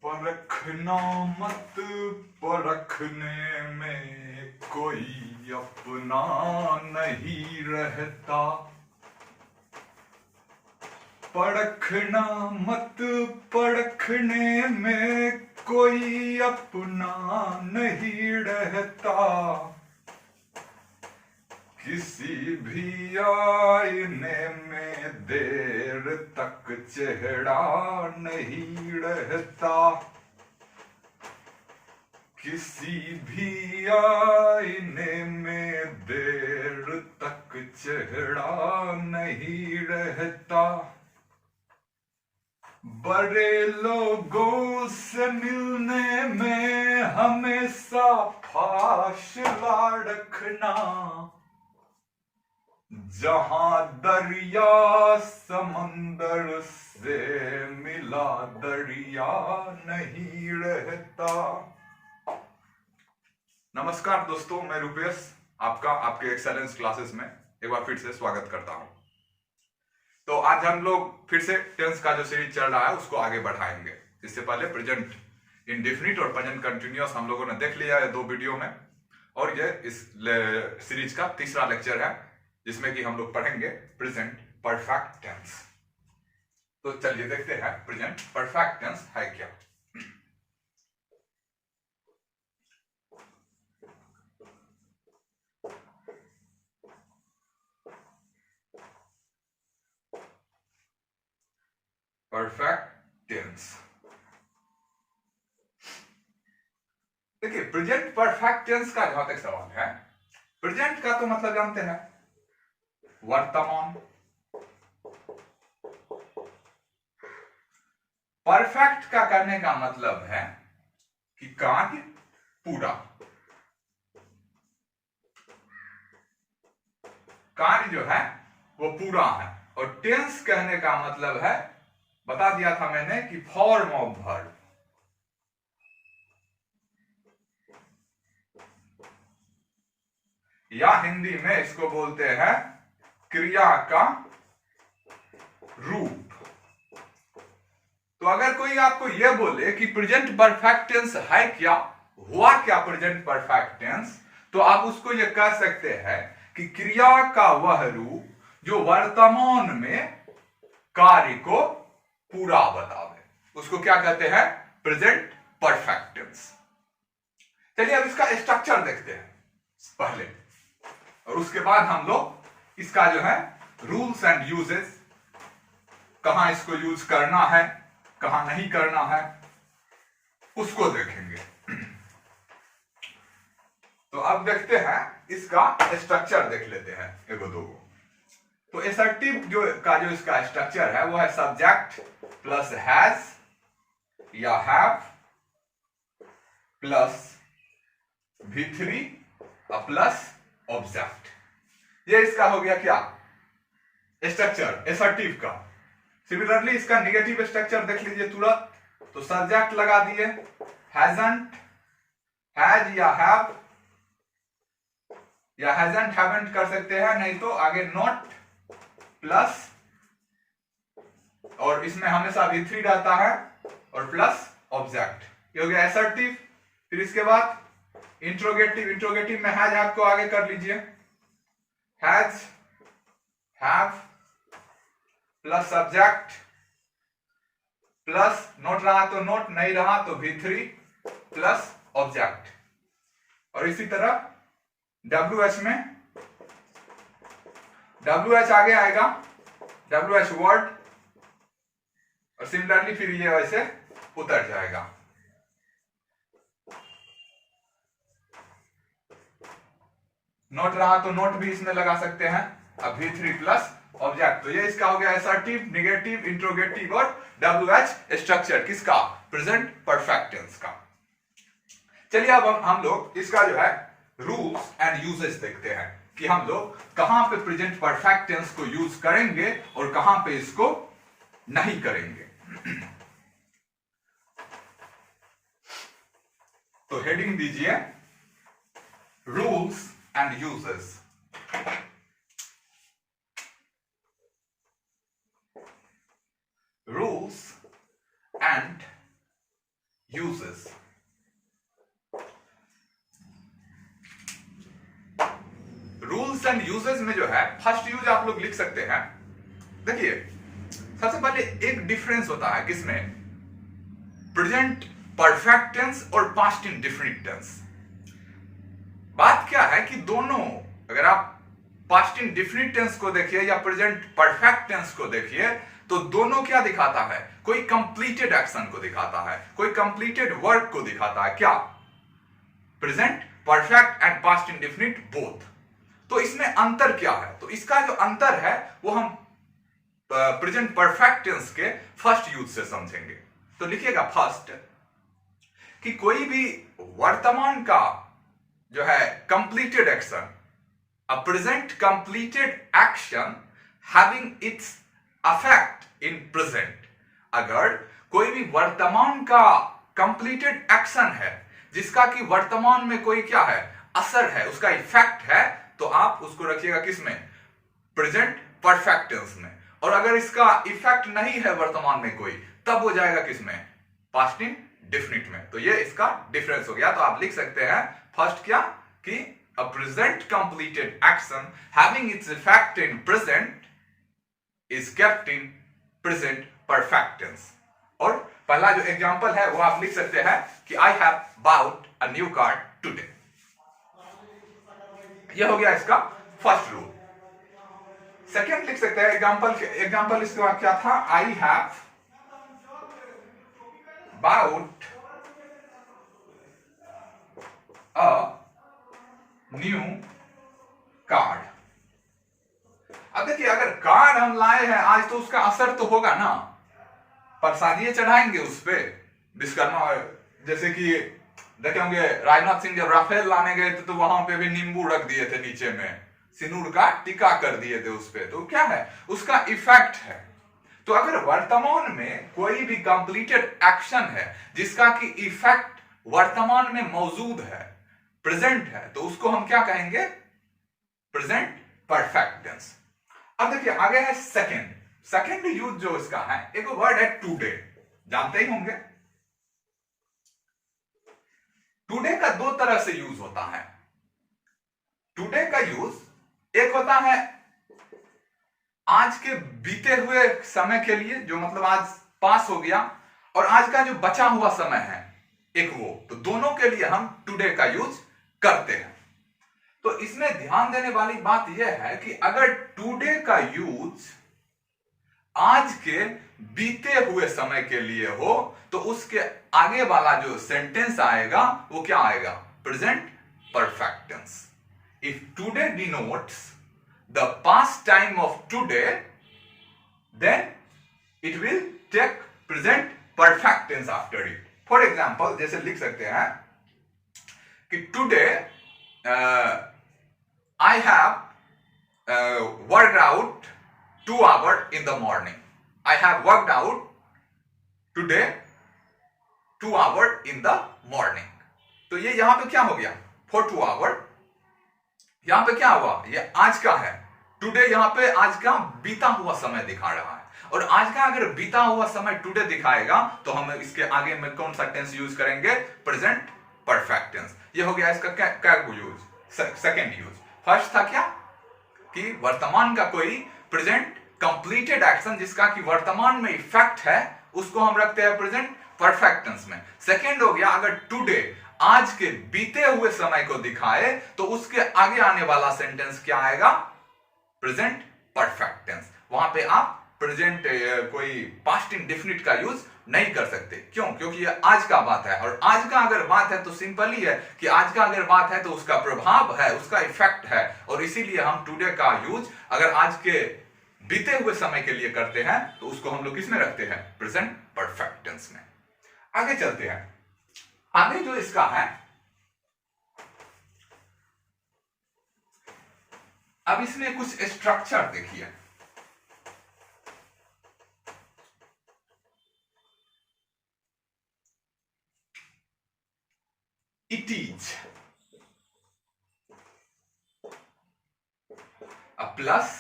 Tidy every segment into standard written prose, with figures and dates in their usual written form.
परखना मत परखने में कोई अपना नहीं रहता। परखना मत परखने में कोई अपना नहीं रहता। किसी भी आईने में देर तक चेहरा नहीं रहता। किसी भी आईने में देर तक चेहरा नहीं रहता। बड़े लोगों से मिलने में हमेशा फासला रखना। जहां दरिया समंदर से मिला दरिया नहीं रहता। नमस्कार दोस्तों, मैं रुपेश आपका आपके एक्सेलेंस क्लासेस में एक बार फिर से स्वागत करता हूं। तो आज हम लोग फिर से टेंस का जो सीरीज चल रहा है उसको आगे बढ़ाएंगे। इससे पहले प्रेजेंट इंडेफिनिट और प्रेजेंट कंटिन्यूअस हम लोगों ने देख लिया है 2 वीडियो में, और ये इस सीरीज का तीसरा लेक्चर है जिसमें कि हम लोग पढ़ेंगे प्रेजेंट परफेक्ट टेंस। तो चलिए देखते हैं प्रेजेंट परफेक्ट टेंस है क्या। परफेक्ट टेंस, देखिए प्रेजेंट परफेक्ट टेंस का जहां तक सवाल है, प्रेजेंट का तो मतलब जानते हैं वर्तमान। परफेक्ट का करने का मतलब है कि कार्य पूरा, कार्य जो है वो पूरा है। और टेंस कहने का मतलब है, बता दिया था मैंने कि फॉर्म ऑफ वर्ब, या हिंदी में इसको बोलते हैं क्रिया का रूप। तो अगर कोई आपको यह बोले कि प्रेजेंट परफेक्ट टेंस है क्या, हुआ क्या प्रेजेंट परफेक्ट टेंस, तो आप उसको यह कह सकते हैं कि क्रिया का वह रूप जो वर्तमान में कार्य को पूरा बतावे, उसको क्या कहते हैं, प्रेजेंट परफेक्ट टेंस। चलिए अब इसका स्ट्रक्चर देखते हैं पहले, और उसके बाद हम लोग इसका जो है रूल्स एंड यूजेस, कहां इसको यूज करना है कहां नहीं करना है, उसको देखेंगे। तो अब देखते हैं इसका स्ट्रक्चर, देख लेते हैं एगो दो। तो एसर्टिव जो इसका स्ट्रक्चर है वो है सब्जेक्ट प्लस हैज या have plus V3 plus object. ये इसका हो गया क्या, स्ट्रक्चर एसर्टिव का। सिमिलरली इसका निगेटिव स्ट्रक्चर देख लीजिए तुरंत। तो सब्जेक्ट लगा दिए, हैजंट, हैज या हैव, या हैजंट हैवंट कर सकते हैं, नहीं तो आगे नॉट प्लस, और इसमें हमेशा V3 रहता है, और प्लस ऑब्जेक्ट। ये हो गया एसर्टिव। फिर इसके बाद इंट्रोगेटिव, इंट्रोगेटिव में हैज हैव को आगे कर लीजिए, has have plus subject plus note रहा तो नोट, नहीं रहा तो V3 प्लस ऑब्जेक्ट। और इसी तरह WH में WH आगे आएगा, WH वर्ड, और सिमिलरली फिर ये वैसे उतर जाएगा। नोट रहा तो नोट भी इसमें लगा सकते हैं, अब V3 प्लस ऑब्जेक्ट। तो ये इसका हो गया एसर्टिव, निगेटिव, इंट्रोगेटिव और WH स्ट्रक्चर किसका, प्रेजेंट परफेक्ट टेंस का। चलिए अब हम लोग इसका जो है रूल्स एंड यूजेस देखते हैं कि हम लोग कहां पे प्रेजेंट परफेक्ट टेंस को यूज करेंगे और कहां पे इसको नहीं करेंगे। तो हेडिंग दीजिए rules and uses. Rules and uses. Rules and uses में जो है फर्स्ट यूज आप लोग लिख सकते हैं। देखिए सबसे पहले एक डिफरेंस होता है किसमें, प्रेजेंट परफेक्ट टेंस और पास्ट इंडेफिनिट टेंस। बात क्या है कि दोनों, अगर आप पास्ट इंडेफिनिट टेंस को देखिए या प्रेजेंट परफेक्ट टेंस को देखिए, तो दोनों क्या दिखाता है, कोई कंप्लीटेड एक्शन को दिखाता है, कोई कंप्लीटेड वर्क को दिखाता है। क्या, present perfect and past indefinite both. तो इसमें अंतर क्या है, तो इसका जो अंतर है वो हम प्रेजेंट परफेक्ट टेंस के फर्स्ट यूज से समझेंगे। तो लिखिएगा फर्स्ट कि कोई भी वर्तमान का जो है completed action, a present completed action having its effect in present। अगर कोई भी वर्तमान का कंप्लीटेड एक्शन है जिसका कि वर्तमान में कोई क्या है, असर है, उसका इफेक्ट है, तो आप उसको रखिएगा किसमें, प्रेजेंट परफेक्ट टेंस में। और अगर इसका इफेक्ट नहीं है वर्तमान में कोई, तब हो जाएगा किसमें, पास्ट इंडेफिनिट में। तो ये इसका डिफरेंस हो गया। तो आप लिख सकते हैं फर्स्ट क्या कि a present completed action having its effect in present is kept in present perfect tense। और पहला जो एग्जांपल है वो आप लिख सकते हैं कि I have bought a new car today। ये हो गया इसका फर्स्ट रूल। सेकेंड लिख सकते हैं एग्जांपल इसके बाद क्या था, I have bought a new card. अब देखिए अगर कार्ड हम लाए हैं आज, तो उसका असर तो होगा ना, प्रसादिये चढ़ाएंगे उस पे विश्वकर्मा। जैसे कि देखे होंगे राजनाथ सिंह जब राफेल लाने गए थे तो वहां पे भी नींबू रख दिए थे, नीचे में सिनूर का टीका कर दिए थे उस पे। तो क्या है, उसका इफेक्ट है। तो अगर वर्तमान में कोई भी कंप्लीटेड एक्शन है जिसका कि इफेक्ट वर्तमान में मौजूद है, प्रेजेंट है, तो उसको हम क्या कहेंगे, प्रेजेंट परफेक्ट टेंस। अब देखिए आगे है सेकेंड यूज जो इसका है, एक वर्ड है टुडे, जानते ही होंगे। टुडे का दो तरह से यूज होता है। टुडे का यूज एक होता है आज के बीते हुए समय के लिए, जो मतलब आज पास हो गया, और आज का जो बचा हुआ समय है एक वो, तो दोनों के लिए हम टुडे का यूज करते हैं। तो इसमें ध्यान देने वाली बात यह है कि अगर टुडे का यूज आज के बीते हुए समय के लिए हो, तो उसके आगे वाला जो सेंटेंस आएगा वो क्या आएगा, present perfect tense. If today denotes the past time of today, then it will take present perfect tense after it. For example जैसे लिख सकते हैं कि today I have worked out 2 hours in the morning। I have worked out today 2 hours in the morning। तो ये यहां पे क्या हो गया, for 2 hours। यहां पे क्या हुआ, ये आज का है, टुडे यहां पे आज का बीता हुआ समय दिखा रहा है। और आज का अगर बीता हुआ समय टुडे दिखाएगा तो हम इसके आगे में कौन सा टेंस यूज करेंगे, प्रेजेंट परफेक्ट टेंस। ये हो गया इसका क्या यूज, सेकेंड यूज। फर्स्ट था क्या कि वर्तमान का कोई प्रेजेंट कंप्लीटेड एक्शन जिसका कि वर्तमान में इफेक्ट है, उसको हम रखते हैं प्रेजेंट परफेक्ट टेंस में। सेकेंड हो गया अगर टुडे आज के बीते हुए समय को दिखाए, तो उसके आगे आने वाला सेंटेंस क्या आएगा, प्रेजेंट परफेक्ट टेंस। वहां पे आप प्रेजेंट कोई पास्ट इंडेफिनिट का यूज नहीं कर सकते। क्यों, क्योंकि ये आज का बात है, और आज का अगर बात है तो सिंपल ही है कि आज का अगर बात है तो उसका प्रभाव है, उसका इफेक्ट है, और इसीलिए हम टुडे का यूज अगर आज के बीते हुए समय के लिए करते हैं तो उसको हम लोग किसमें रखते हैं, प्रेजेंट परफेक्ट टेंस में। आगे चलते हैं। आगे जो इसका है, अब इसमें कुछ स्ट्रक्चर देखिए। It is a plus,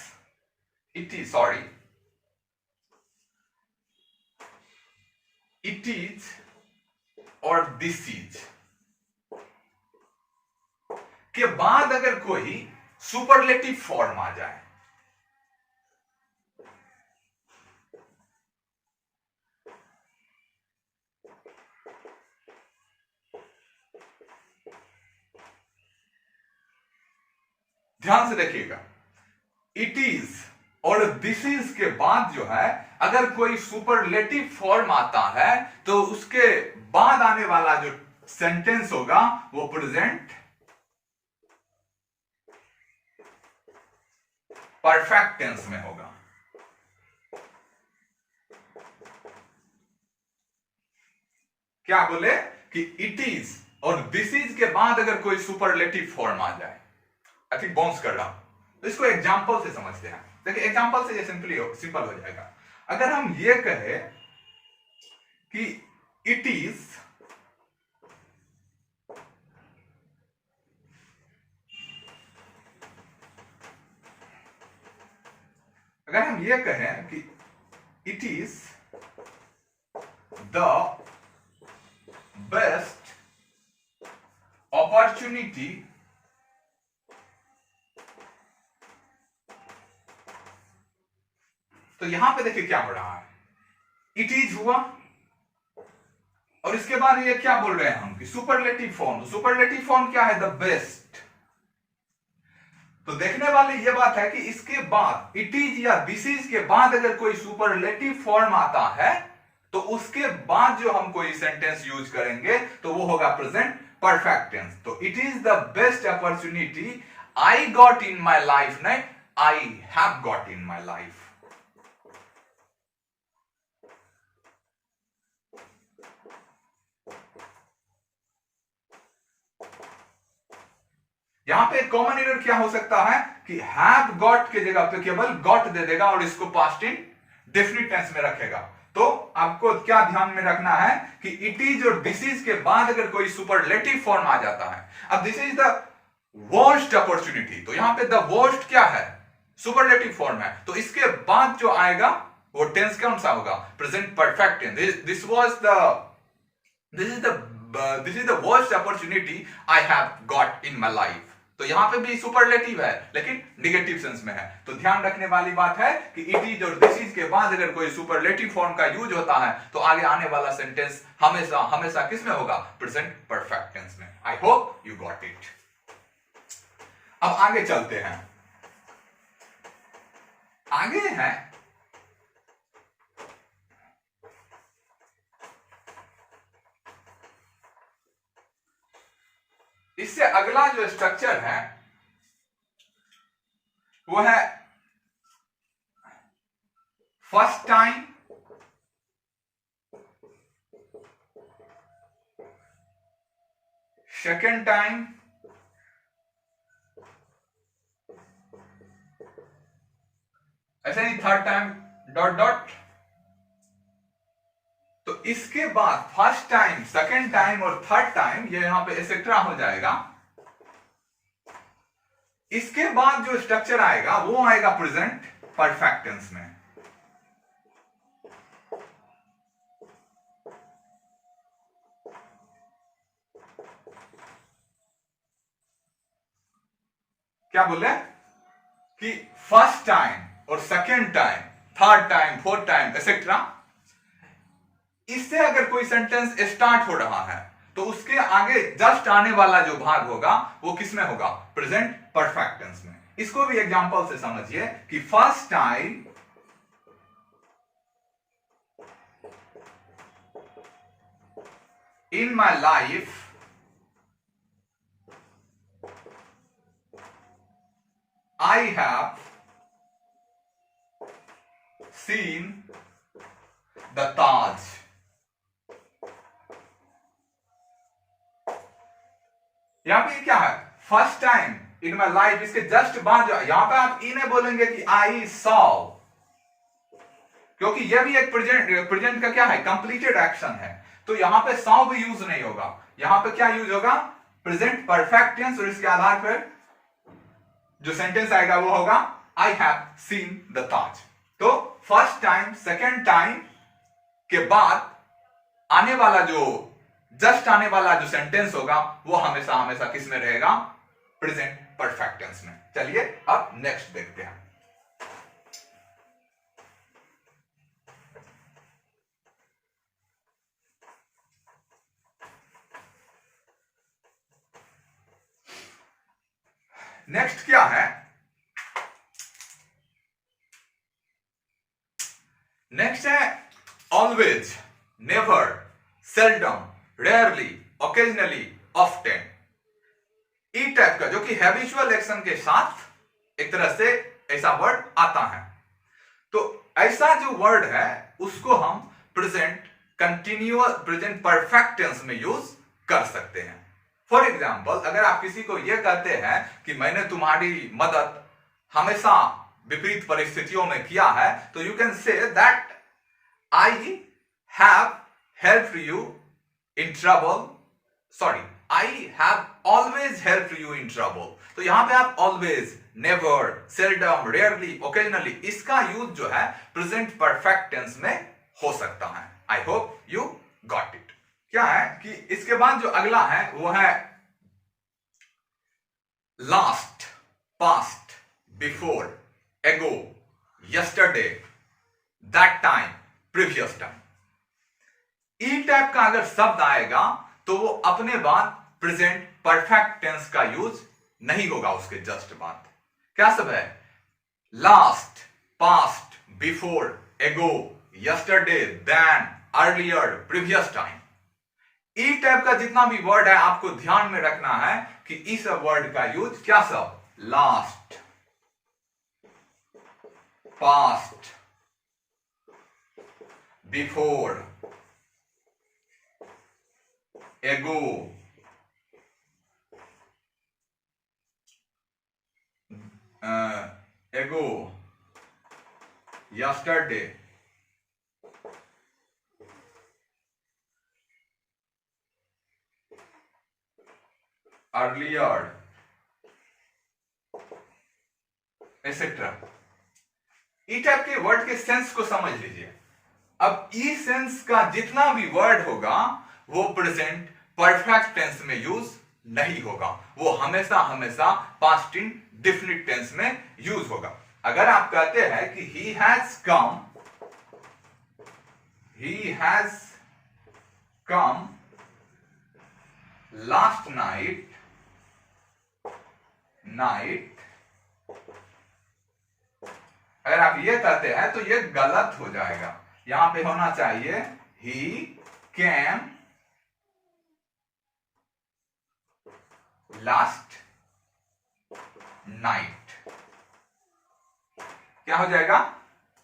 it is और दिस के बाद अगर कोई सुपरलेटिव फॉर्म आ जाए, ध्यान से देखिएगा, इट इज और दिस इज के बाद जो है अगर कोई सुपरलेटिव फॉर्म आता है तो उसके बाद आने वाला जो सेंटेंस होगा वो प्रेजेंट परफेक्ट टेंस में होगा। क्या बोले कि इट इज और दिस इज के बाद अगर कोई सुपरलेटिव फॉर्म आ जाए, आई थिंक बाउंस कर रहा हूं, तो इसको एग्जांपल से समझते हैं। देखिए एग्जांपल से ये सिंपल हो जाएगा। अगर हम ये कहे कि इट इज अगर हम ये कहें कि it is the best opportunity तो यहां पे देखिए क्या हो रहा है, इट इज हुआ और इसके बाद ये क्या बोल रहे हैं हम कि सुपरलेटिव फॉर्म। सुपरलेटिव फॉर्म क्या है? The best. तो देखने वाली ये बात है कि इसके बाद इट इज या दिस इज के बाद अगर कोई सुपरलेटिव फॉर्म आता है तो उसके बाद जो हम कोई सेंटेंस यूज करेंगे तो वो होगा प्रेजेंट परफेक्ट टेंस। तो it is the best opportunity I got in my life, नहीं I have got in my life. यहां पे कॉमन एरर क्या हो सकता है कि हैव गॉट के जगह पे केवल गॉट दे देगा और इसको पास्ट इन डेफिनिट टेंस में रखेगा। तो आपको क्या ध्यान में रखना है कि इट इज और दिस इज के बाद अगर कोई सुपरलेटिव फॉर्म आ जाता है, अब this is the worst opportunity, तो यहां पे द वर्स्ट क्या है? सुपरलेटिव फॉर्म है। तो इसके बाद जो आएगा वो टेंस कौन सा होगा? Present perfect tense. This is the worst opportunity I have got in my life. तो यहां पे भी सुपरलेटिव है लेकिन निगेटिव सेंस में है। तो ध्यान रखने वाली बात है कि इट इज और दिस इज के बाद अगर कोई सुपरलेटिव फॉर्म का यूज होता है तो आगे आने वाला सेंटेंस हमेशा हमेशा किस में होगा? प्रेजेंट परफेक्ट टेंस में। I hope you got it. अब आगे चलते हैं। आगे है इससे अगला जो स्ट्रक्चर है वो है फर्स्ट टाइम, सेकेंड टाइम, ऐसे नहीं थर्ड टाइम डॉट डॉट। तो इसके बाद फर्स्ट टाइम, सेकेंड टाइम और थर्ड टाइम ये यहां पे एसेट्रा हो जाएगा। इसके बाद जो स्ट्रक्चर आएगा वो आएगा प्रेजेंट परफेक्ट टेंस में। क्या बोले कि फर्स्ट टाइम और second time, third time, fourth time etcetera, इससे अगर कोई सेंटेंस स्टार्ट हो रहा है तो उसके आगे जस्ट आने वाला जो भाग होगा वो किसमें होगा? प्रेजेंट परफेक्ट टेंस में। इसको भी एग्जांपल से समझिए कि first time in my life I have seen the Taj. यहां पे क्या है? First time in my life, इसके जस्ट बाद यहां पे आप इन्हें बोलेंगे कि आई सॉ, क्योंकि यह भी एक प्रेजेंट का क्या है? कंप्लीटेड एक्शन है। तो यहां पे सॉ भी यूज नहीं होगा। यहां पे क्या यूज होगा? प्रेजेंट परफेक्ट टेंस, और इसके आधार पर जो सेंटेंस आएगा वो होगा आई हैव सीन द ताज। तो फर्स्ट टाइम, सेकेंड टाइम के बाद आने वाला जो जस्ट आने वाला जो सेंटेंस होगा वो हमेशा हमेशा किस में रहेगा? प्रेजेंट परफेक्ट टेंस में। चलिए अब नेक्स्ट देखते हैं। नेक्स्ट क्या है? नेक्स्ट है always, never, seldom, rarely, occasionally, often. ई टाइप का जो कि हैबिचुअल एक्शन के साथ एक तरह से ऐसा वर्ड आता है। तो ऐसा जो वर्ड है उसको हम present continuous present perfect tense में यूज कर सकते हैं। फॉर एग्जाम्पल, अगर आप किसी को यह कहते हैं कि मैंने तुम्हारी मदद हमेशा विपरीत परिस्थितियों में किया है, तो you can say that I have helped you in trouble, sorry, I have always helped you in trouble. तो यहां पे आप always, never, seldom, rarely, occasionally, इसका यूज जो है प्रेजेंट परफेक्ट टेंस में हो सकता है। I hope you got it. क्या है कि इसके बाद जो अगला है वो है last, past, before, ago, yesterday, that time, previous time. ई टाइप का अगर शब्द आएगा तो वो अपने बाद प्रेजेंट परफेक्ट टेंस का यूज नहीं होगा, उसके जस्ट बाद। क्या सब है? Last, past, before, ago, yesterday, then, earlier, previous time. ई टाइप का जितना भी वर्ड है आपको ध्यान में रखना है कि इस वर्ड का यूज क्या सब? Last, past, before, ago, yesterday, earlier, etcetera. ई टाइप के वर्ड के सेंस को समझ लीजिए। अब ई सेंस का जितना भी वर्ड होगा वो प्रेजेंट परफेक्ट टेंस में यूज नहीं होगा, वो हमेशा हमेशा पास्ट इंडेफिनिट टेंस में यूज होगा। अगर आप कहते हैं कि he has come last night, अगर आप ये कहते हैं तो ये गलत हो जाएगा। यहां पे होना चाहिए ही केम लास्ट नाइट। क्या हो जाएगा?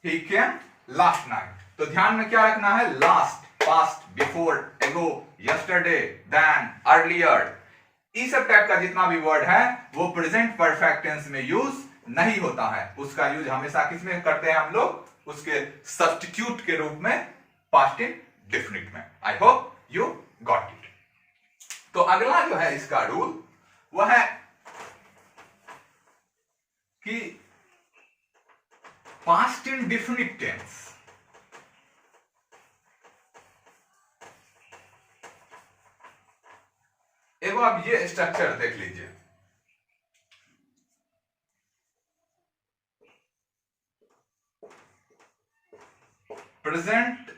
ही केम लास्ट नाइट। तो ध्यान में क्या रखना है? Last, past, before, ago, yesterday, then, earlier, इस सब टाइप का जितना भी वर्ड है वो प्रेजेंट परफेक्ट टेंस में यूज नहीं होता है। उसका यूज हमेशा किस में करते हैं हम लोग? उसके सब्स्टिट्यूट के रूप में, पास्ट इंडेफिनिट में। I hope you got it. तो अगला जो है इसका रूल वह है कि पास्ट इंडेफिनिट टेंस एगो आप ये स्ट्रक्चर देख लीजिए। प्रेजेंट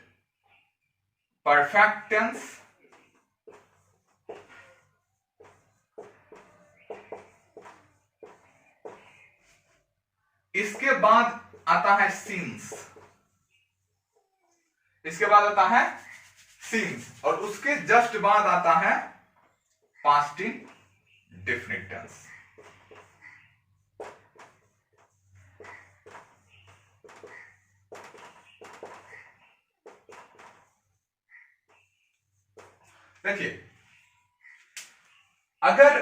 परफेक्ट टेंस, इसके बाद आता है सिंस, इसके बाद आता है सिंस, और उसके जस्ट बाद आता है पास्ट इंडेफिनिट टेंस। देखिए, अगर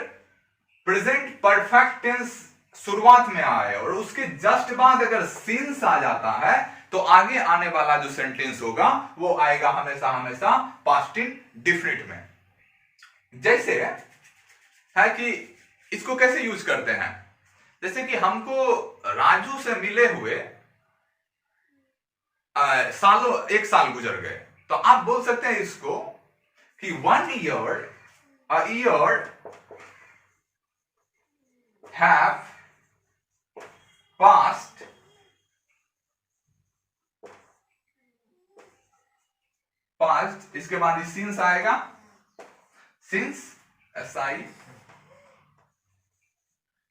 प्रेजेंट परफेक्ट टेंस शुरुआत में आए और उसके जस्ट बाद अगर सिंस आ जाता है तो आगे आने वाला जो सेंटेंस होगा वो आएगा हमेशा हमेशा पास्ट इंडेफिनिट में। जैसे है कि इसको कैसे यूज करते हैं? जैसे कि हमको राजू से मिले हुए सालों, एक साल गुजर गए, तो आप बोल सकते हैं इसको कि 1 year, a year have passed इसके बाद since आएगा, since SI,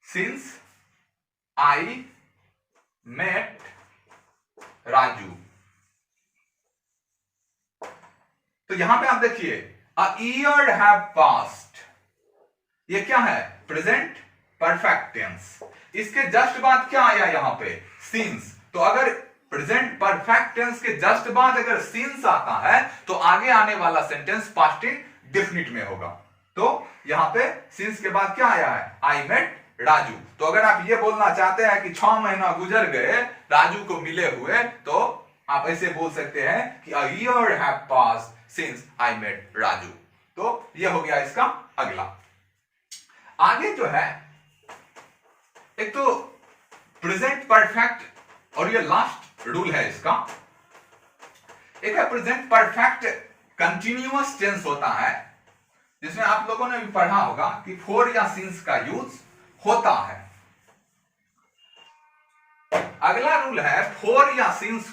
since I met Raju. तो यहां पे आप देखिए a year have passed, ये क्या है? Present perfect tense. इसके जस्ट बाद क्या आया यहां पे? since। तो अगर प्रेजेंट परफेक्ट टेंस के जस्ट बाद अगर since आता है तो आगे आने वाला सेंटेंस पास्ट इंडेफिनिट में होगा। तो यहां पे since के बाद क्या आया है? I met Raju. तो अगर आप ये बोलना चाहते हैं कि 6 महीना गुजर गए राजू को मिले हुए, तो आप ऐसे बोल सकते हैं कि a year have passed since I met Raju. तो ये हो गया इसका अगला। आगे जो है, एक तो प्रेजेंट परफेक्ट और ये लास्ट रूल है इसका। एक है प्रेजेंट परफेक्ट कंटिन्यूअस टेंस होता है, जिसमें आप लोगों ने भी पढ़ा होगा कि for या since का यूज होता है। अगला रूल है for या since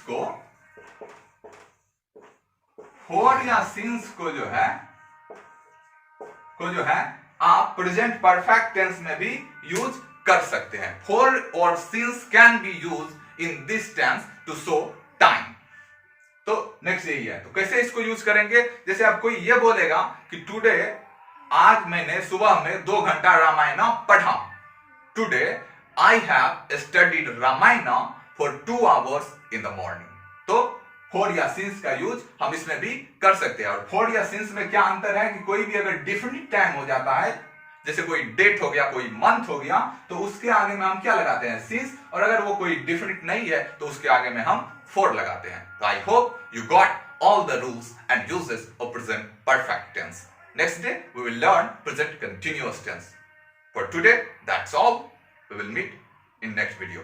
को जो है आप प्रेजेंट परफेक्ट टेंस में भी यूज कर सकते हैं। for और since can be use in this tense to show time. तो नेक्स्ट यही है। तो कैसे इसको यूज करेंगे? जैसे आप कोई ये बोलेगा कि टुडे, आज मैंने सुबह में 2 घंटा रामायण पढ़ा। Today I have studied Ramayana for 2 hours in the morning. तो for या since का यूज हम इसमें भी कर सकते हैं। और for या since में क्या अंतर है कि कोई भी अगर डिफिनिट टाइम हो जाता है, जैसे कोई डेट हो गया, कोई मंथ हो गया, तो उसके आगे में हम क्या लगाते हैं? since। और अगर वो कोई डिफिनिट नहीं है तो उसके आगे में हम for लगाते हैं। तो I hope you got all the rules and uses of present perfect tense. Next day we will learn present continuous tense. For today, that's all. We will meet in next video.